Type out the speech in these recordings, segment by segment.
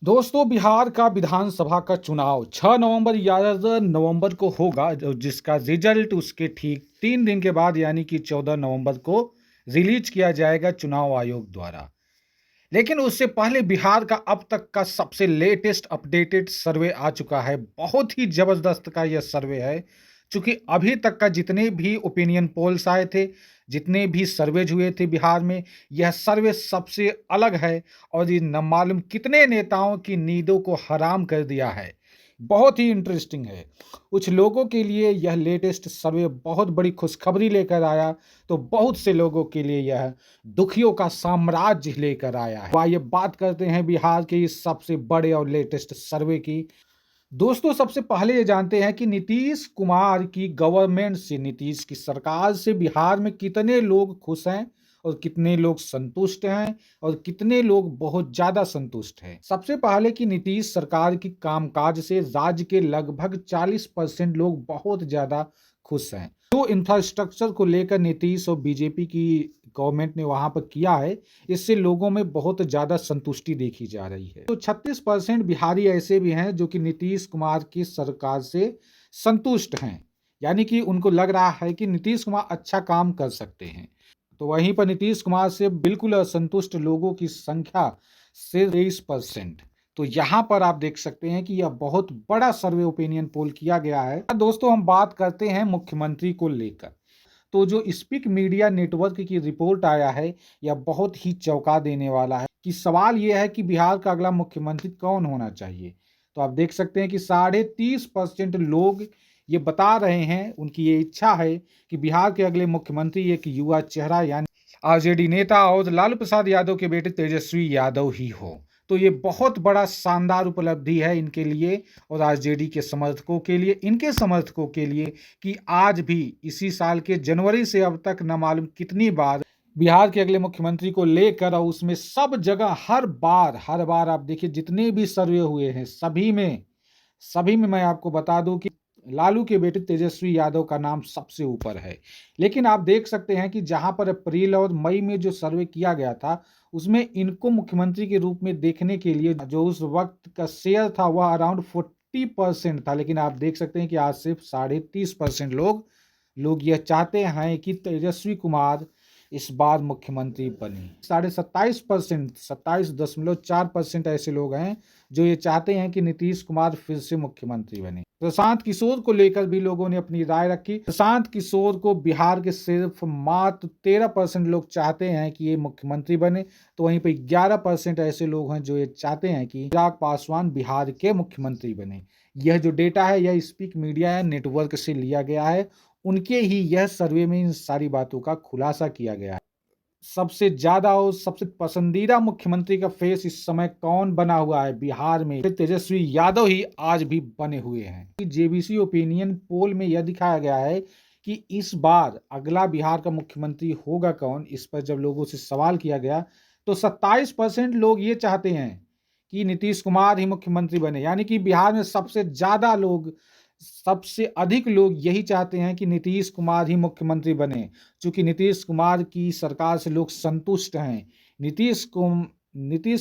दोस्तों, बिहार का विधानसभा का चुनाव 6 नवंबर 11 नवंबर को होगा, जिसका रिजल्ट उसके ठीक 3 दिन के बाद यानी कि 14 नवंबर को रिलीज किया जाएगा चुनाव आयोग द्वारा। लेकिन उससे पहले बिहार का अब तक का सबसे लेटेस्ट अपडेटेड सर्वे आ चुका है। बहुत ही जबरदस्त का यह सर्वे है, क्योंकि अभी तक का जितने भी ओपिनियन पोल्स आए थे, जितने भी सर्वेज हुए थे बिहार में, यह सर्वे सबसे अलग है और ये न मालूम कितने नेताओं की नींदों को हराम कर दिया है। बहुत ही इंटरेस्टिंग है। कुछ लोगों के लिए यह लेटेस्ट सर्वे बहुत बड़ी खुशखबरी लेकर आया, तो बहुत से लोगों के लिए यह दुखियों का साम्राज्य लेकर आया है। आइए बात करते हैं बिहार के इस सबसे बड़े और लेटेस्ट सर्वे की। दोस्तों, सबसे पहले ये जानते हैं कि नीतीश कुमार की गवर्नमेंट से, नीतीश की सरकार से बिहार में कितने लोग खुश हैं और कितने लोग संतुष्ट हैं और कितने लोग बहुत ज्यादा संतुष्ट हैं। सबसे पहले कि नीतीश सरकार की कामकाज से राज्य के लगभग 40% लोग बहुत ज्यादा खुश हैं। जो इंफ्रास्ट्रक्चर को लेकर नीतीश और बीजेपी की गवर्नमेंट ने वहां पर किया है, इससे लोगों में बहुत ज्यादा संतुष्टि देखी जा रही है। तो 36% बिहारी ऐसे भी हैं जो कि नीतीश कुमार की सरकार से संतुष्ट हैं, यानी कि उनको लग रहा है कि नीतीश कुमार अच्छा काम कर सकते हैं। तो वहीं पर नीतीश कुमार से बिल्कुल असंतुष्ट लोगों की संख्या सिर्फ 23%। तो यहाँ पर आप देख सकते हैं कि यह बहुत बड़ा सर्वे ओपिनियन पोल किया गया है। दोस्तों, हम बात करते हैं मुख्यमंत्री को लेकर। तो जो स्पीक मीडिया नेटवर्क की रिपोर्ट आया है, यह बहुत ही चौंका देने वाला है। कि सवाल यह है कि बिहार का अगला मुख्यमंत्री कौन होना चाहिए। तो आप देख सकते हैं कि 30.5% लोग ये बता रहे हैं, उनकी ये इच्छा है कि बिहार के अगले मुख्यमंत्री एक युवा चेहरा यानी आरजेडी नेता और लालू प्रसाद यादव के बेटे तेजस्वी यादव ही हो। तो ये बहुत बड़ा शानदार उपलब्धि है इनके लिए और आरजेडी के समर्थकों के लिए, इनके समर्थकों के लिए, कि आज भी इसी साल के जनवरी से अब तक न मालूम कितनी बार बिहार के अगले मुख्यमंत्री को लेकर, और उसमें सब जगह हर बार आप देखिए जितने भी सर्वे हुए हैं सभी में मैं आपको बता दूं कि लालू के बेटे तेजस्वी यादव का नाम सबसे ऊपर है। लेकिन आप देख सकते हैं कि जहां पर अप्रैल और मई में जो सर्वे किया गया था, उसमें इनको मुख्यमंत्री के रूप में देखने के लिए जो उस वक्त का शेयर था वह अराउंड 40% था। लेकिन आप देख सकते हैं कि आज सिर्फ 30.5% लोग यह चाहते हैं कि तेजस्वी कुमार इस बार मुख्यमंत्री बने। 27.5%, 27.4% ऐसे लोग हैं जो ये चाहते हैं कि नीतीश कुमार फिर से मुख्यमंत्री बने। प्रशांत किशोर को लेकर भी लोगों ने अपनी राय रखी। प्रशांत किशोर को बिहार के सिर्फ मात्र 13% लोग चाहते हैं कि ये मुख्यमंत्री बने। तो वहीं पर 11% ऐसे लोग हैं जो ये चाहते हैं कि चिराग पासवान बिहार के मुख्यमंत्री बने। यह जो डेटा है यह स्पीक मीडिया नेटवर्क से लिया गया है। उनके ही यह सर्वे में इन सारी बातों का खुलासा किया गया है। सबसे ज्यादा और सबसे पसंदीदा मुख्यमंत्री का फेस इस समय कौन बना हुआ है बिहार में? तेजस्वी यादव ही आज भी बने हुए हैं। जेबीसी ओपिनियन पोल में यह दिखाया गया है कि इस बार अगला बिहार का मुख्यमंत्री होगा कौन, इस पर जब लोगों से सवाल किया गया तो 27% लोग ये चाहते हैं कि नीतीश कुमार ही मुख्यमंत्री बने। यानी कि बिहार में सबसे अधिक लोग यही चाहते हैं कि नीतीश कुमार ही मुख्यमंत्री बने, क्योंकि नीतीश कुमार की सरकार से लोग संतुष्ट हैं। नीतीश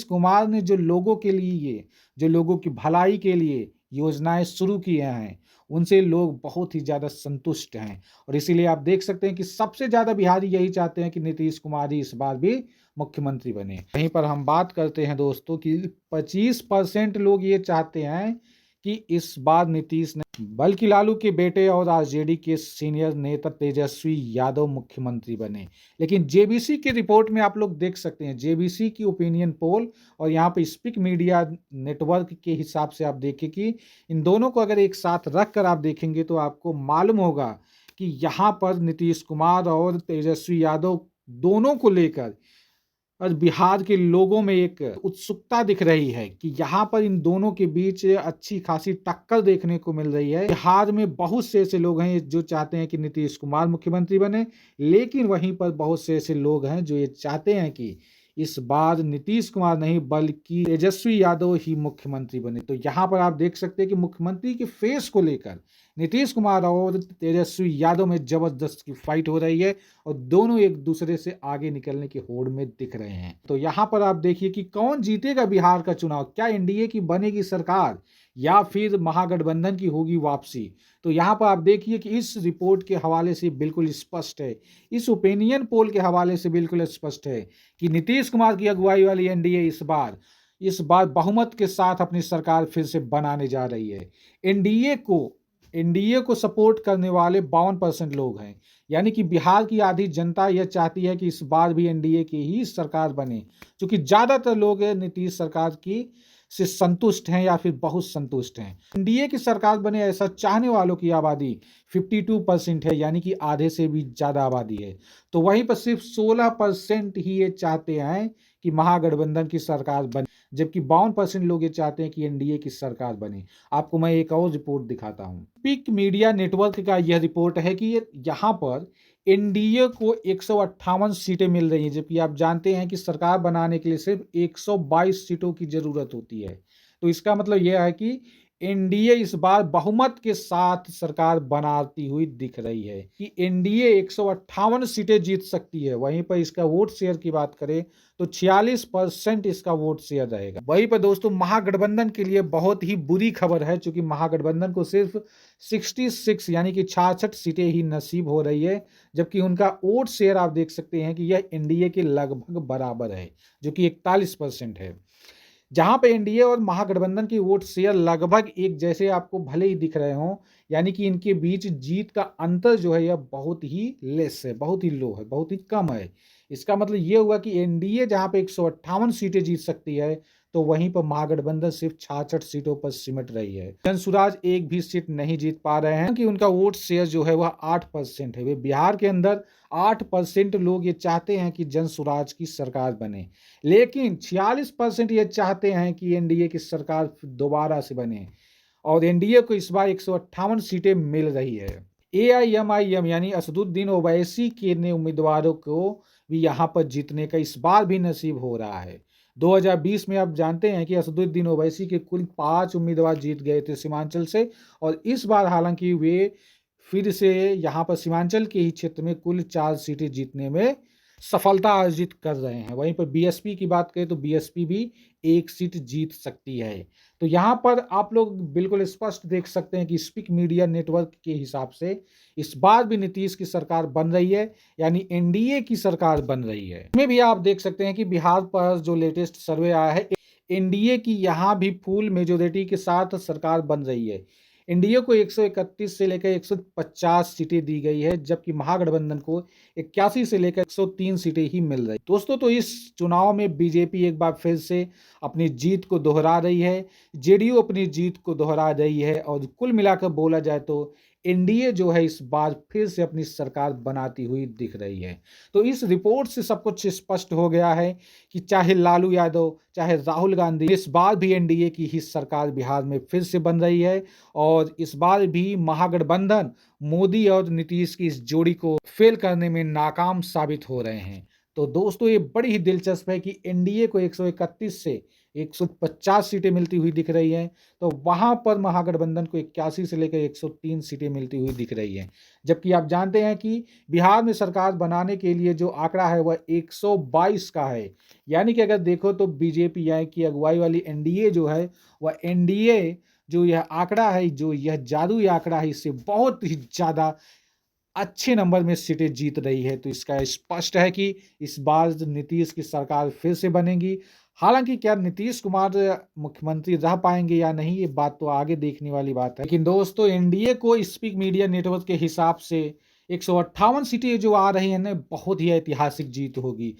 कुमार ने जो लोगों के लिए, जो लोगों की भलाई के लिए योजनाएं शुरू की हैं, उनसे लोग बहुत ही ज्यादा संतुष्ट हैं। और इसीलिए आप देख सकते हैं कि सबसे ज्यादा बिहारी यही चाहते हैं कि नीतीश कुमार ही इस बार भी मुख्यमंत्री बने। वहीं पर हम बात करते हैं दोस्तों कि 25% लोग ये चाहते हैं कि इस बार नीतीश ने बल्कि लालू के बेटे और आरजेडी के सीनियर नेता तेजस्वी यादव मुख्यमंत्री बने। लेकिन जेबीसी की रिपोर्ट में आप लोग देख सकते हैं, जेबीसी की ओपिनियन पोल और यहाँ पे स्पीक मीडिया नेटवर्क के हिसाब से आप देखें कि इन दोनों को अगर एक साथ रख कर आप देखेंगे तो आपको मालूम होगा कि यहाँ पर नीतीश कुमार और तेजस्वी यादव दोनों को लेकर और बिहार के लोगों में एक उत्सुकता दिख रही है कि यहाँ पर इन दोनों के बीच अच्छी खासी टक्कर देखने को मिल रही है। बिहार में बहुत से ऐसे लोग हैं जो चाहते हैं कि नीतीश कुमार मुख्यमंत्री बने, लेकिन वहीं पर बहुत से ऐसे लोग हैं जो ये चाहते हैं कि इस बार नीतीश कुमार नहीं बल्कि तेजस्वी यादव ही मुख्यमंत्री बने। तो यहाँ पर आप देख सकते हैं कि मुख्यमंत्री के फेस को लेकर नीतीश कुमार और तेजस्वी यादव में जबरदस्त की फाइट हो रही है और दोनों एक दूसरे से आगे निकलने की होड़ में दिख रहे हैं। तो यहाँ पर आप देखिए कि कौन जीतेगा बिहार का चुनाव, क्या एनडीए की बनेगी सरकार या फिर महागठबंधन की होगी वापसी। तो यहाँ पर आप देखिए कि इस रिपोर्ट के हवाले से बिल्कुल स्पष्ट है, इस ओपिनियन पोल के हवाले से बिल्कुल स्पष्ट है कि नीतीश कुमार की अगुवाई वाली एनडीए इस बार बहुमत के साथ अपनी सरकार फिर से बनाने जा रही है। एनडीए को सपोर्ट करने वाले 52% लोग हैं, यानी कि बिहार की आधी जनता यह चाहती है कि इस बार भी एनडीए की ही सरकार बने, क्योंकि ज्यादातर लोग नीतीश सरकार की से संतुष्ट हैं या फिर बहुत संतुष्ट हैं। एनडीए की सरकार बने ऐसा चाहने वालों की आबादी 52% है, यानी कि आधे से भी ज्यादा आबादी है। तो वहीं पर सिर्फ 16% ही ये चाहते हैं कि महागठबंधन की सरकार बने, जबकि 52% लोग ये चाहते हैं कि एनडीए की सरकार बने। आपको मैं एक और रिपोर्ट दिखाता हूं। स्पीक मीडिया नेटवर्क का यह रिपोर्ट है कि यहाँ पर एनडीए को 158 सीटें मिल रही हैं, जबकि आप जानते हैं कि सरकार बनाने के लिए सिर्फ 122 सीटों की जरूरत होती है। तो इसका मतलब यह है कि एनडीए इस बार बहुमत के साथ सरकार बनाती हुई दिख रही है कि एनडीए 158 सीटें जीत सकती है। वहीं पर इसका वोट शेयर की बात करें तो 46% इसका वोट शेयर रहेगा। वहीं पर दोस्तों महागठबंधन के लिए बहुत ही बुरी खबर है, क्योंकि महागठबंधन को सिर्फ 66 यानी कि 66 सीटें ही नसीब हो रही है, जबकि उनका वोट शेयर आप देख सकते हैं कि यह एनडीए के लगभग बराबर है, जो कि 41% है। जहां पे एनडीए और महागठबंधन की वोट शेयर लगभग एक जैसे आपको भले ही दिख रहे हों, यानी कि इनके बीच जीत का अंतर जो है यह बहुत ही लेस है, बहुत ही लो है, बहुत ही कम है। इसका मतलब ये हुआ कि एनडीए जहां पे 158 सीटें जीत सकती है, तो वहीं पर महागठबंधन सिर्फ 66 सीटों पर सिमट रही है। जनसुराज एक भी सीट नहीं जीत पा रहे हैं कि उनका वोट शेयर जो है वह 8% है। वे बिहार के अंदर 8% लोग ये चाहते हैं कि जनसुराज की सरकार बने, लेकिन 46% ये चाहते हैं कि एनडीए की सरकार दोबारा से बने, और एनडीए को इस बार 158 सीटें मिल रही है। एआईएमआईएम यानी असदुद्दीन ओवैसी के ने उम्मीदवारों को भी यहाँ पर जीतने का इस बार भी नसीब हो रहा है। 2020 में आप जानते हैं कि असदुद्दीन ओवैसी के कुल 5 उम्मीदवार जीत गए थे सीमांचल से, और इस बार हालांकि वे फिर से यहाँ पर सीमांचल के ही क्षेत्र में कुल 4 सीटें जीतने में सफलता अर्जित कर रहे हैं। वहीं पर बीएसपी की बात करें तो बीएसपी भी 1 सीट जीत सकती है। तो यहाँ पर आप लोग बिल्कुल स्पष्ट देख सकते हैं कि स्पीक मीडिया नेटवर्क के हिसाब से इस बार भी नीतीश की सरकार बन रही है, यानी एनडीए की सरकार बन रही है। इसमें भी आप देख सकते हैं कि बिहार पर जो लेटेस्ट सर्वे आया है, एनडीए की यहाँ भी फुल मेजोरिटी के साथ सरकार बन रही है। एनडीए को 131 से लेकर 150 सीटें दी गई है, जबकि महागठबंधन को 81 से लेकर 103 सीटें ही मिल रही। दोस्तों, तो इस चुनाव में बीजेपी एक बार फिर से अपनी जीत को दोहरा रही है, जेडीयू अपनी जीत को दोहरा रही है, और कुल मिलाकर बोला जाए तो एनडीए जो है इस बार फिर से अपनी सरकार बनाती हुई दिख रही है। तो इस रिपोर्ट से सब कुछ स्पष्ट हो गया है कि चाहे लालू यादव, चाहे राहुल गांधी, इस बार भी एनडीए की ही सरकार बिहार में फिर से बन रही है, और इस बार भी महागठबंधन मोदी और नीतीश की इस जोड़ी को फेल करने में नाकाम साबित हो रहे हैं। तो दोस्तों, ये बड़ी ही दिलचस्प है कि एनडीए को 131 से 150 सीटें मिलती हुई दिख रही हैं, तो वहां पर महागठबंधन को 81 से लेकर 103 सीटें मिलती हुई दिख रही हैं। जबकि आप जानते हैं कि बिहार में सरकार बनाने के लिए जो आंकड़ा है वह 122 का है, यानी कि अगर देखो तो बीजेपी यानी कि अगुवाई वाली एनडीए जो है, वह एनडीए जो यह आंकड़ा है, जो यह जादुई आंकड़ा है, इससे बहुत ही ज़्यादा अच्छे नंबर में सीटें जीत रही है। तो इसका स्पष्ट है कि इस बार नीतीश की सरकार फिर से बनेगी। हालांकि क्या नीतीश कुमार मुख्यमंत्री रह पाएंगे या नहीं, ये बात तो आगे देखने वाली बात है। लेकिन दोस्तों, एनडीए को स्पीक मीडिया नेटवर्क के हिसाब से 158 सीटें जो आ रही हैं, बहुत ही ऐतिहासिक जीत होगी।